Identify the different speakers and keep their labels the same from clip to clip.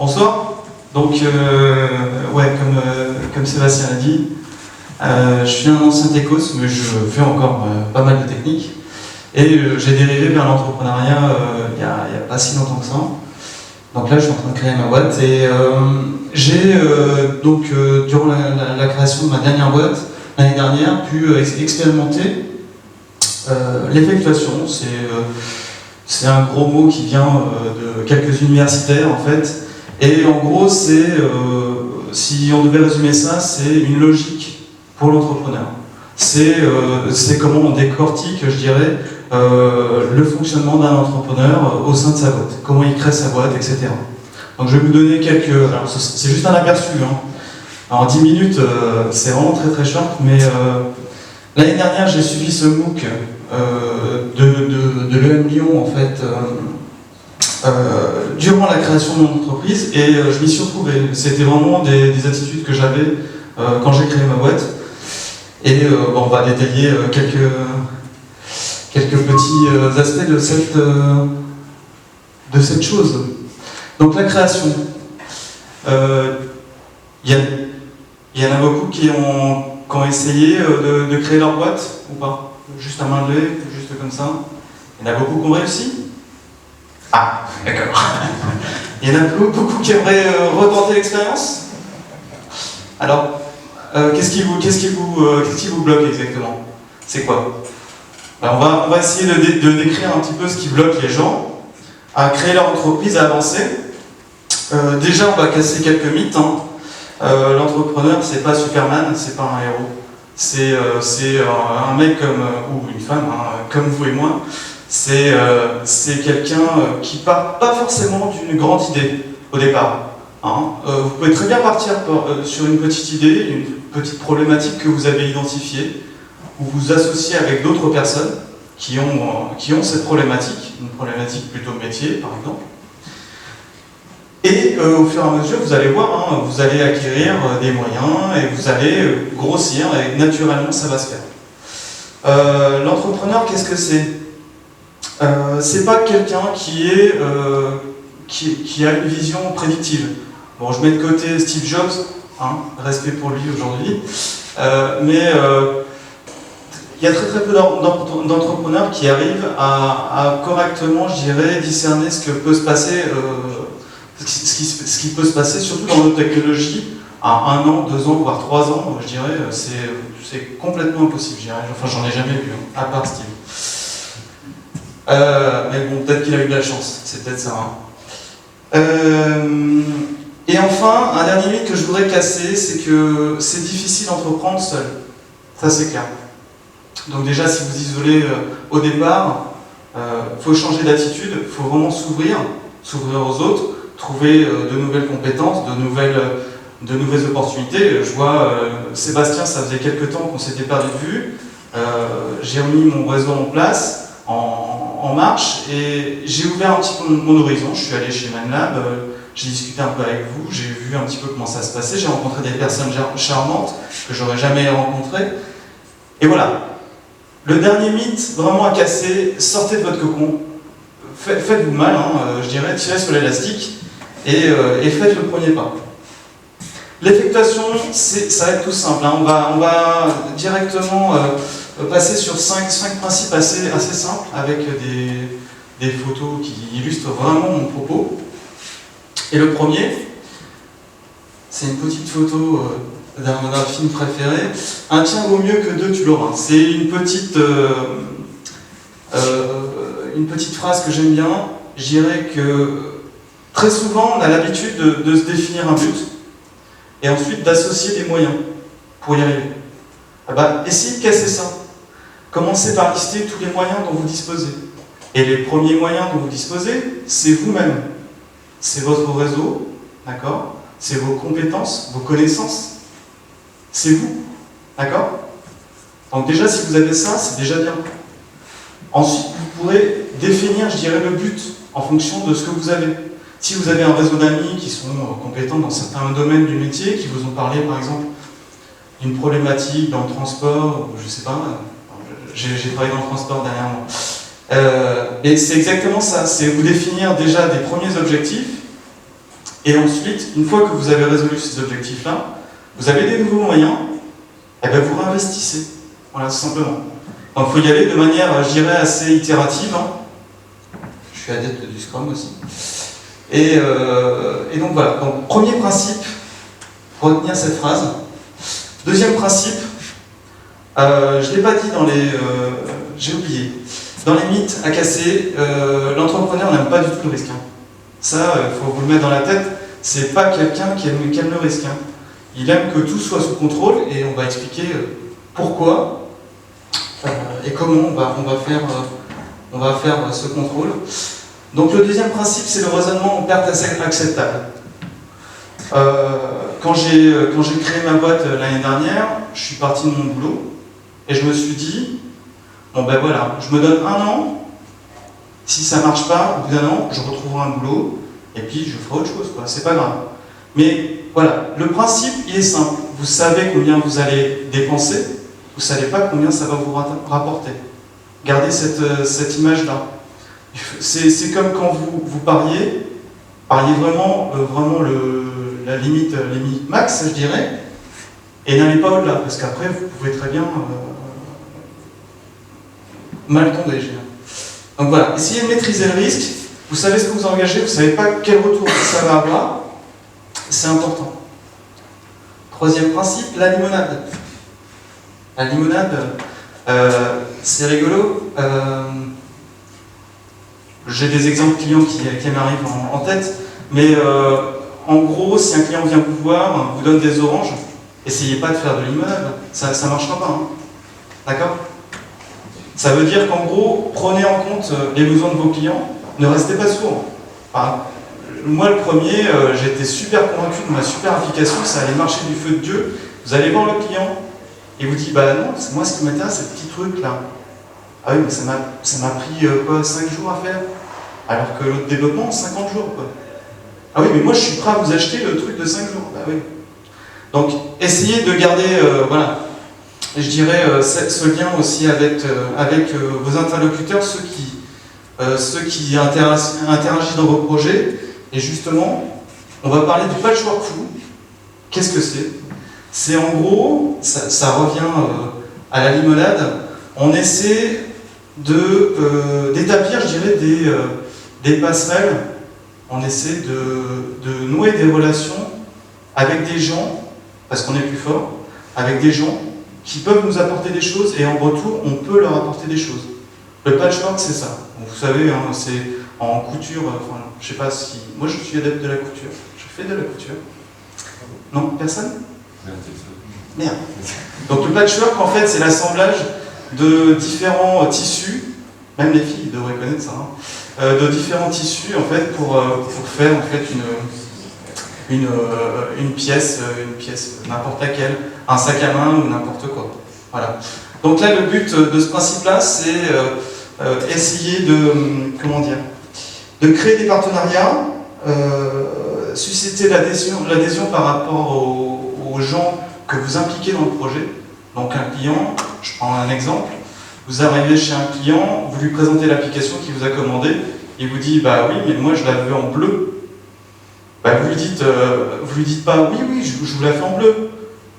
Speaker 1: Bonsoir. Donc, ouais, comme Sébastien l'a dit, je suis un ancien techos, mais je fais encore pas mal de techniques. Et j'ai dérivé vers l'entrepreneuriat il n'y a pas si longtemps que ça. Donc là, je suis en train de créer ma boîte. Et j'ai, durant la création de ma dernière boîte, l'année dernière, pu expérimenter l'effectuation. C'est un gros mot qui vient de quelques universitaires, en fait. Et en gros, si on devait résumer ça, c'est une logique pour l'entrepreneur. C'est comment on décortique, je dirais, le fonctionnement d'un entrepreneur au sein de sa boîte, comment il crée sa boîte, etc. Donc je vais vous donner quelques... Alors c'est juste un aperçu. Hein. Alors 10 minutes, c'est vraiment très très short, mais l'année dernière, j'ai suivi ce MOOC de l'EM Lyon, en fait, durant la création de mon entreprise, et je m'y suis retrouvé. C'était vraiment des attitudes que j'avais quand j'ai créé ma boîte. Et on va détailler quelques petits aspects de cette chose. Donc la création. Il y en a beaucoup qui ont essayé de créer leur boîte, ou pas? Juste à main levée, juste comme ça. Il y en a beaucoup qui ont réussi? Ah, d'accord. Il y en a beaucoup qui aimeraient retenter l'expérience? Alors, qu'est-ce qui vous bloque exactement? C'est quoi? Ben, on va essayer de décrire un petit peu ce qui bloque les gens à créer leur entreprise, à avancer. Déjà, on va casser quelques mythes. Hein. L'entrepreneur, c'est pas Superman, c'est pas un héros. C'est un mec ou une femme, hein, comme vous et moi. C'est quelqu'un qui part pas forcément d'une grande idée au départ. Hein. Vous pouvez très bien partir sur une petite idée, une petite problématique que vous avez identifiée, ou vous associez avec d'autres personnes qui ont cette problématique, une problématique plutôt métier par exemple. Et au fur et à mesure, vous allez voir, hein, vous allez acquérir des moyens et vous allez grossir et naturellement ça va se faire. L'entrepreneur, qu'est-ce que c'est? C'est pas quelqu'un qui a une vision prédictive. Bon, je mets de côté Steve Jobs, hein, respect pour lui aujourd'hui, mais il y a très peu d'entrepreneurs qui arrivent à correctement, je dirais, discerner ce que peut se passer. Ce qui peut se passer, surtout dans nos technologies, à 1 an, 2 ans, voire 3 ans, je dirais, c'est complètement impossible. Enfin, j'en ai jamais vu, hein, à part Steve. Mais bon, peut-être qu'il a eu de la chance, c'est peut-être ça. Hein. Et enfin, un dernier mythe que je voudrais casser, c'est que c'est difficile d'entreprendre seul. Ça, c'est clair. Donc déjà, si vous isolez au départ, faut changer d'attitude, il faut vraiment s'ouvrir aux autres, trouver de nouvelles compétences, de nouvelles opportunités. Je vois Sébastien, ça faisait quelques temps qu'on s'était perdu de vue. J'ai remis mon réseau en place, en marche, et j'ai ouvert un petit peu mon horizon. Je suis allé chez ManLab, j'ai discuté un peu avec vous, j'ai vu un petit peu comment ça se passait, j'ai rencontré des personnes charmantes que j'aurais jamais rencontrées. Et voilà. Le dernier mythe, vraiment à casser, sortez de votre cocon. Faites-vous mal, hein, je dirais, tirez sur l'élastique et faites le premier pas. L'effectuation, ça va être tout simple. Hein. On va directement passer sur 5 principes assez simples avec des photos qui illustrent vraiment mon propos. Et le premier, c'est une petite photo d'un film préféré. Un tien vaut mieux que 2, tu l'auras. C'est une petite phrase que j'aime bien. Je dirais que très souvent, on a l'habitude de se définir un but et ensuite d'associer des moyens pour y arriver. Ah bah, essayez de casser ça. Commencez par lister tous les moyens dont vous disposez. Et les premiers moyens dont vous disposez, c'est vous-même. C'est votre réseau, d'accord? C'est vos compétences, vos connaissances. C'est vous, d'accord? Donc déjà, si vous avez ça, c'est déjà bien. Ensuite, vous pourrez définir, je dirais, le but en fonction de ce que vous avez. Si vous avez un réseau d'amis qui sont compétents dans certains domaines du métier, qui vous ont parlé, par exemple, d'une problématique dans le transport, ou je sais pas, j'ai travaillé dans le transport dernièrement. Et c'est exactement ça, c'est vous définir déjà des premiers objectifs Et ensuite, une fois que vous avez résolu ces objectifs-là, vous avez des nouveaux moyens, et bien vous réinvestissez. Voilà, tout simplement. Donc il faut y aller de manière, je dirais, assez itérative. Hein. Je suis adepte du Scrum aussi. Et donc voilà. Donc, premier principe, retenir cette phrase. Deuxième principe, je ne l'ai pas dit dans les... j'ai oublié. Dans les mythes à casser, l'entrepreneur n'aime pas du tout le risque. Hein. Ça, il faut vous le mettre dans la tête, c'est pas quelqu'un qui aime le risque. Hein. Il aime que tout soit sous contrôle et on va expliquer pourquoi et comment on va faire ce contrôle. Donc le deuxième principe, c'est le raisonnement en perte acceptable. Quand j'ai créé ma boîte l'année dernière, je suis parti de mon boulot et je me suis dit, bon ben voilà, je me donne 1 an, si ça marche pas, au bout d'1 an, je retrouverai un boulot et puis je ferai autre chose, quoi, c'est pas grave. Mais voilà, le principe il est simple, vous savez combien vous allez dépenser, vous savez pas combien ça va vous rapporter. Gardez cette image-là. C'est comme quand vous pariez vraiment la limite max, je dirais, et n'allez pas au-delà, parce qu'après vous pouvez très bien mal tomber. Donc voilà, essayez de maîtriser le risque, vous savez ce que vous engagez, vous ne savez pas quel retour ça va avoir, c'est important. Troisième principe, la limonade. La limonade, c'est rigolo. J'ai des exemples clients qui m'arrivent en tête, mais en gros, si un client vient vous voir, vous donne des oranges, essayez pas de faire de limonade, ça ne marchera pas. Hein. D'accord ? Ça veut dire qu'en gros, prenez en compte les besoins de vos clients, ne restez pas sourds. Enfin, moi, le premier, j'étais super convaincu de ma super application, ça allait marcher du feu de Dieu. Vous allez voir le client, et vous dites, bah non, moi ce qui m'intéresse, c'est ce petit truc-là. Ah oui, mais ça m'a pris 5 jours à faire, alors que l'autre développement, 50 jours. Quoi. Ah oui, mais moi je suis prêt à vous acheter le truc de 5 jours. Bah oui. Donc, essayez de garder, voilà, je dirais, ce lien aussi avec vos interlocuteurs, ceux qui interagissent dans vos projets. Et justement, on va parler du patchwork fou. Qu'est-ce que c'est ? C'est en gros, ça revient à la limonade, on essaie d'établir, je dirais, des passerelles, on essaie de nouer des relations avec des gens, parce qu'on est plus fort, avec des gens qui peuvent nous apporter des choses et en retour, on peut leur apporter des choses. Le patchwork, c'est ça. Donc, vous savez, hein, c'est en couture, enfin, je sais pas si... Moi, je suis adepte de la couture. Je fais de la couture. Non, personne ? Merde. Donc le patchwork, en fait, c'est l'assemblage de différents tissus, même les filles devraient connaître ça, hein, de différents tissus, en fait, pour faire, en fait, une pièce n'importe laquelle, un sac à main ou n'importe quoi. Voilà. Donc là, le but de ce principe-là, c'est essayer de créer des partenariats, susciter l'adhésion par rapport aux gens que vous impliquez dans le projet. Donc un client, je prends un exemple, vous arrivez chez un client, vous lui présentez l'application qu'il vous a commandée, il vous dit bah oui, mais moi je la veux en bleu. Bah, vous lui dites pas oui, je vous la fais en bleu.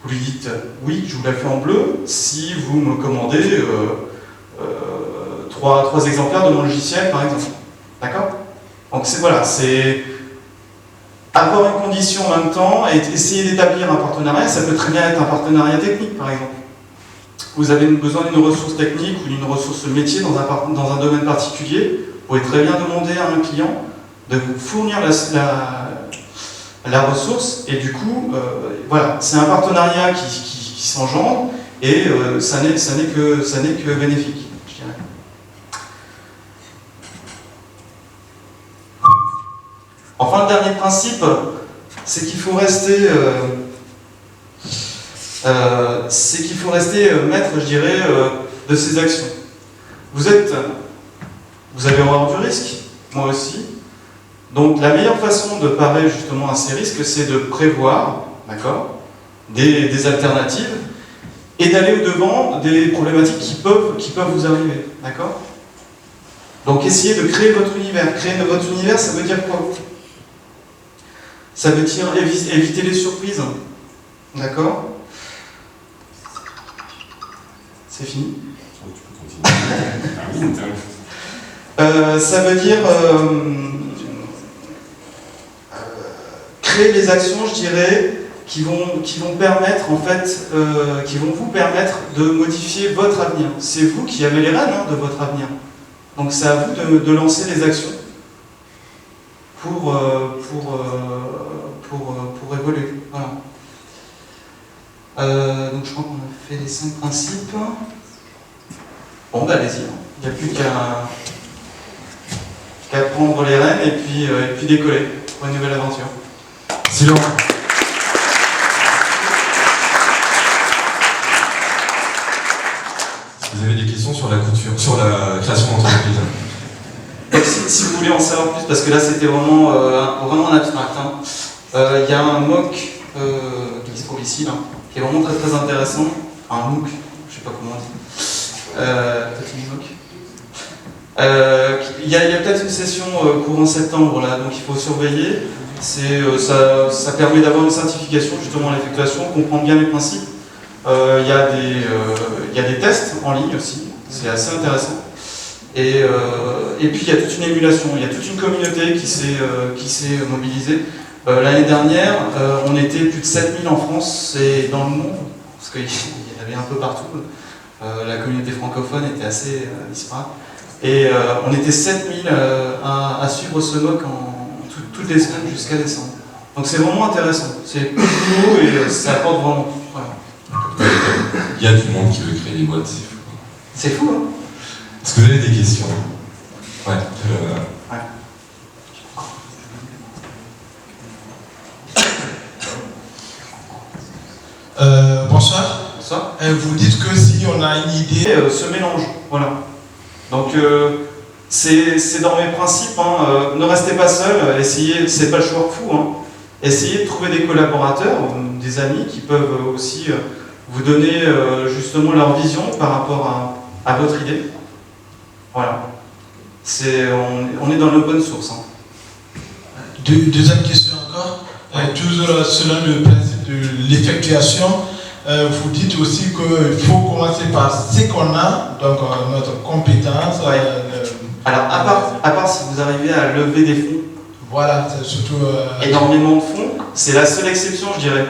Speaker 1: Vous lui dites oui, je vous la fais en bleu si vous me commandez 3 exemplaires de mon logiciel par exemple. D'accord ? Donc c'est avoir une condition en même temps et essayer d'établir un partenariat. Ça peut très bien être un partenariat technique par exemple. Vous avez besoin d'une ressource technique ou d'une ressource métier dans un domaine particulier. Vous pouvez très bien demander à un client de vous fournir la ressource et du coup, voilà, c'est un partenariat qui s'engendre et ça n'est que bénéfique, je dirais. Enfin, le dernier principe, c'est qu'il faut rester maître, je dirais, de ses actions. Vous avez horreur du risque, moi aussi. Donc la meilleure façon de parer justement à ces risques, c'est de prévoir, d'accord, des alternatives et d'aller au-devant des problématiques qui peuvent vous arriver, d'accord. Donc essayez de créer votre univers. Créer votre univers, ça veut dire quoi ? Ça veut dire éviter les surprises. D'accord? C'est fini?
Speaker 2: Tu peux continuer.
Speaker 1: Ça veut dire créer des actions, je dirais, qui vont permettre, en fait, qui vont vous permettre de modifier votre avenir. C'est vous qui avez les rênes de votre avenir. Donc c'est à vous de lancer les actions pour évoluer. Voilà. Donc je crois qu'on a fait les 5 principes. Bon, bah allez-y. Il n'y a plus qu'à prendre les rênes et puis décoller pour une nouvelle aventure.
Speaker 3: C'est Laurent. Vous avez des questions sur la couture, sur la création d'entreprise?
Speaker 1: Si vous voulez en savoir plus, parce que là c'était vraiment un abstract. Il y a un MOOC qui se trouve ici, là, qui est vraiment très très intéressant. Un MOOC, je sais pas comment on dit. Peut-être une MOOC. Il y a peut-être une session courant septembre là, donc il faut surveiller. Ça permet d'avoir une certification justement à l'effectuation, comprendre bien les principes. Il y a des tests en ligne aussi, c'est assez intéressant. Et puis il y a toute une émulation, il y a toute une communauté qui s'est mobilisée. L'année dernière, on était plus de 7000 en France et dans le monde, parce qu'il y en avait un peu partout. La communauté francophone était assez disparate. Et on était 7000 à suivre ce MOOC toutes les semaines jusqu'à décembre. Donc c'est vraiment intéressant, c'est nouveau et ça apporte vraiment. Voilà.
Speaker 3: Il y a du monde qui veut créer des boîtes, c'est fou.
Speaker 1: C'est fou, hein?
Speaker 3: Est-ce que vous avez des questions? Ouais.
Speaker 1: Ouais.
Speaker 4: Bonsoir.
Speaker 1: Bonsoir.
Speaker 4: Vous dites que si on a une idée...
Speaker 1: Ce mélange, voilà. Donc c'est dans mes principes, ne restez pas seul, essayez, c'est pas le choix fou, essayez de trouver des collaborateurs, des amis qui peuvent aussi vous donner justement leur vision par rapport à votre idée. Voilà. On est dans l'open source.
Speaker 4: Deuxième question encore. Toujours selon le principe de l'effectuation, vous dites aussi qu'il faut commencer par ce qu'on a, donc notre compétence.
Speaker 1: Ouais. Alors, à part si vous arrivez à lever des fonds,
Speaker 4: voilà, c'est surtout...
Speaker 1: énormément de fonds, c'est la seule exception, je dirais.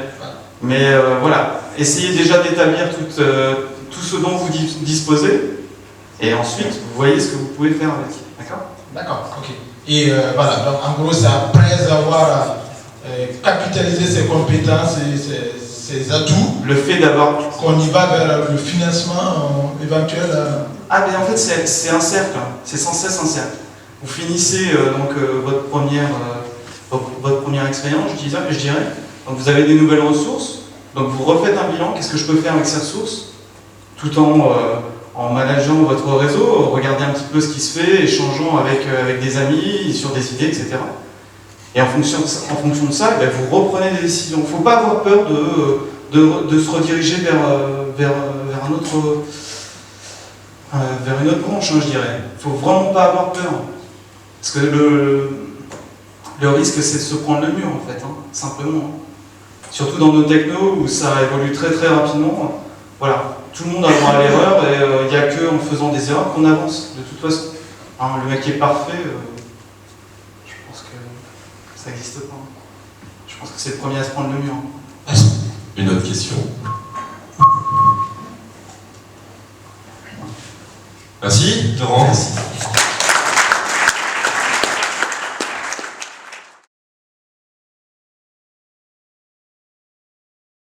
Speaker 1: Mais voilà, essayez déjà d'établir tout ce dont vous disposez, et ensuite, vous voyez ce que vous pouvez faire avec. D'accord?
Speaker 4: D'accord, ok. Et voilà, donc en gros, c'est après avoir capitalisé ses compétences et ses atouts,
Speaker 1: le fait d'avoir...
Speaker 4: qu'on y va vers le financement éventuel.
Speaker 1: Ah, mais en fait, c'est un cercle, c'est sans cesse un cercle. Vous finissez votre première expérience, je dirais. Donc vous avez des nouvelles ressources, donc vous refaites un bilan, qu'est-ce que je peux faire avec ces ressources, tout en manageant votre réseau, regardez un petit peu ce qui se fait, échangeant avec des amis sur des idées, etc. Et en fonction de ça, vous reprenez des décisions. Il ne faut pas avoir peur de se rediriger vers une autre branche, je dirais. Il ne faut vraiment pas avoir peur. Parce que le risque, c'est de se prendre le mur, en fait, simplement. Surtout dans nos technos, où ça évolue très très rapidement. Voilà, tout le monde a droit à l'erreur, et il n'y a qu'en faisant des erreurs qu'on avance, de toute façon. Le mec qui est parfait, je pense que ça n'existe pas. Je pense que c'est le premier à se prendre le mur.
Speaker 3: Une autre question. Merci, Laurent.
Speaker 1: Merci.